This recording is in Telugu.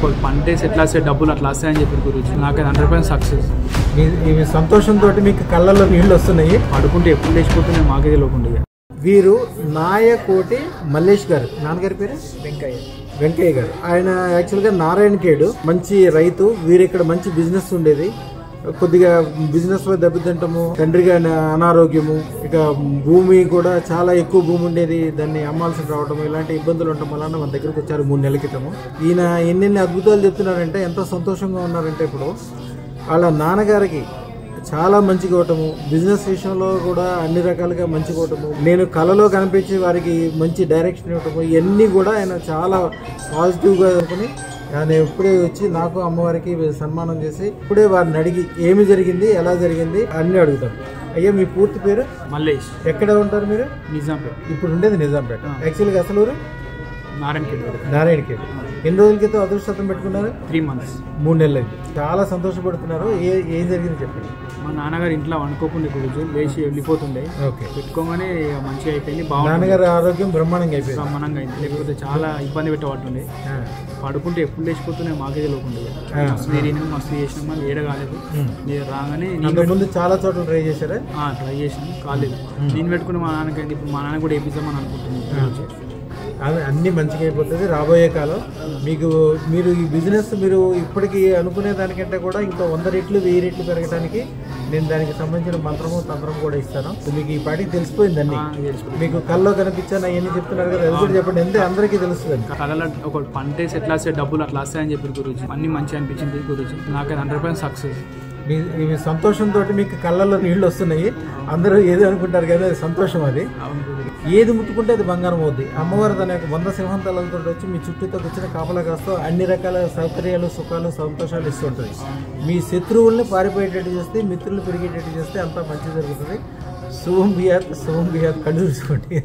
ఒక పంటేసి ఎట్లా వస్తే డబ్బులు అట్లా వస్తాయని చెప్పి గురించి నాకు 100% సక్సెస్. మీ సంతోషంతో మీకు కళ్ళల్లో నీళ్ళు వస్తున్నాయి. పడుకుంటే ఎప్పుడు లేచిపోతున్నాయి మాకే తెలియకుండా. వీరు నాయకోటి మల్లేష్ గారు, నాన్నగారి పేరు వెంకయ్య గారు. ఆయన యాక్చువల్గా నారాయణఖేడ్ మంచి రైతు. వీరు ఇక్కడ మంచి బిజినెస్ ఉండేది. కొద్దిగా బిజినెస్ లో దెబ్బతింటము, తండ్రిగా అనారోగ్యము, ఇక భూమి కూడా చాలా ఎక్కువ భూమి ఉండేది, దాన్ని అమ్మాల్సి రావడం, ఇలాంటి ఇబ్బందులు ఉండటం వల్ల మన దగ్గరకు వచ్చారు 3 నెలల క్రితము. ఈయన ఎన్నెన్ని అద్భుతాలు చెప్తున్నారంటే, ఎంతో సంతోషంగా ఉన్నారంటే, ఇప్పుడు వాళ్ళ నాన్నగారికి చాలా మంచిగా ఇవ్వటము, బిజినెస్ విషయంలో కూడా అన్ని రకాలుగా మంచిగా ఇవ్వటము, నేను కళలో కనిపించి వారికి మంచి డైరెక్షన్ ఇవ్వటము, ఇవన్నీ కూడా ఆయన చాలా పాజిటివ్గా అనుకుని ఆయన ఎప్పుడే వచ్చి నాకు అమ్మవారికి సన్మానం చేసి ఇప్పుడే వారిని అడిగి ఏమి జరిగింది, ఎలా జరిగింది అన్ని అడుగుతాం. అయ్యా, మీ పూర్తి పేరు? మల్లేష్. ఎక్కడ ఉంటారు మీరు? నిజాంపేట. ఇప్పుడు ఉండేది నిజాంపేట. యాక్చువల్గా అసలు ఊరు నారాయణఖేడ్. ఎన్ని రోజుల క్రితం అదృష్టం పెట్టుకున్నారు? 3 months. 3 నెలలు. చాలా సంతోషపడుతున్నారు. ఏం జరిగింది చెప్పండి. మా నాన్నగారు ఇంట్లో వండుకోకుండా గురించి లేచి వెళ్ళిపోతుండే. ఓకే. పెట్టుకోగానే మంచిగా అయిపోయింది. నాన్నగారి ఆరోగ్యం బ్రహ్మాండంగా అయిపోయింది. బ్రహ్మాండంగా అయింది. లేకపోతే చాలా ఇబ్బంది పెట్టబట్టుండే. పడుకుంటే ఎప్పుడు లేచిపోతున్నాయి మాకే తెలియకుండా. మస్తు చేసినాం, మళ్ళీ ఏడ కాలేదు. మీరు రాగానే ముందు చాలా చోట్ల ట్రై చేశారా? ట్రై చేసినాం, కాలేదు. నేను పెట్టుకుని మా నాన్నకైంది. ఇప్పుడు మా నాన్న కూడా వేపిద్దామని అనుకుంటున్నాను. అన్ని మంచిగా అయిపోతుంది రాబోయే కాలం. మీరు ఈ బిజినెస్ మీరు ఇప్పటికీ అనుకునే దానికంటే కూడా ఇంకా 100 రెట్లు 1000 రెట్లు పెరగడానికి నేను దానికి సంబంధించిన మంత్రము తంత్రం కూడా ఇస్తాను. మీకు ఈ పాటికి తెలిసిపోయిందండి. మీకు కళ్ళలో కనిపించాను అవన్నీ చెప్తున్నారు కదా, అది కూడా చెప్పండి. ఎంత అందరికీ తెలుస్తుంది. కళలో ఒక పంటేసి ఎట్లా వస్తే డబ్బులు అట్లా వస్తాయని చెప్పి గురించి అన్ని మంచిగా అనిపించింది గురించి నాకు 100% సక్సెస్. మీ సంతోషంతో మీకు కళ్ళల్లో నీళ్ళు వస్తున్నాయి. అందరూ ఏది అనుకుంటారు కదా, అది సంతోషం. అది ఏది ముట్టుకుంటే అది బంగారం అవుద్ది. అమ్మవారు తన యొక్క 100 సింహంతలతో వచ్చి మీ చుట్టూతో కూర్చొని కాపలా కాస్తూ అన్ని రకాల సౌకర్యాలు, సుఖాలు, సంతోషాలు ఇస్తుంటుంది. మీ శత్రువుల్ని పారిపోయేటట్టు చేస్తే, మిత్రులు పెరిగేటట్టు చేస్తే అంతా మంచి జరుగుతుంది. శుభం బియాత్ కళ్ళు చూసుకోండి.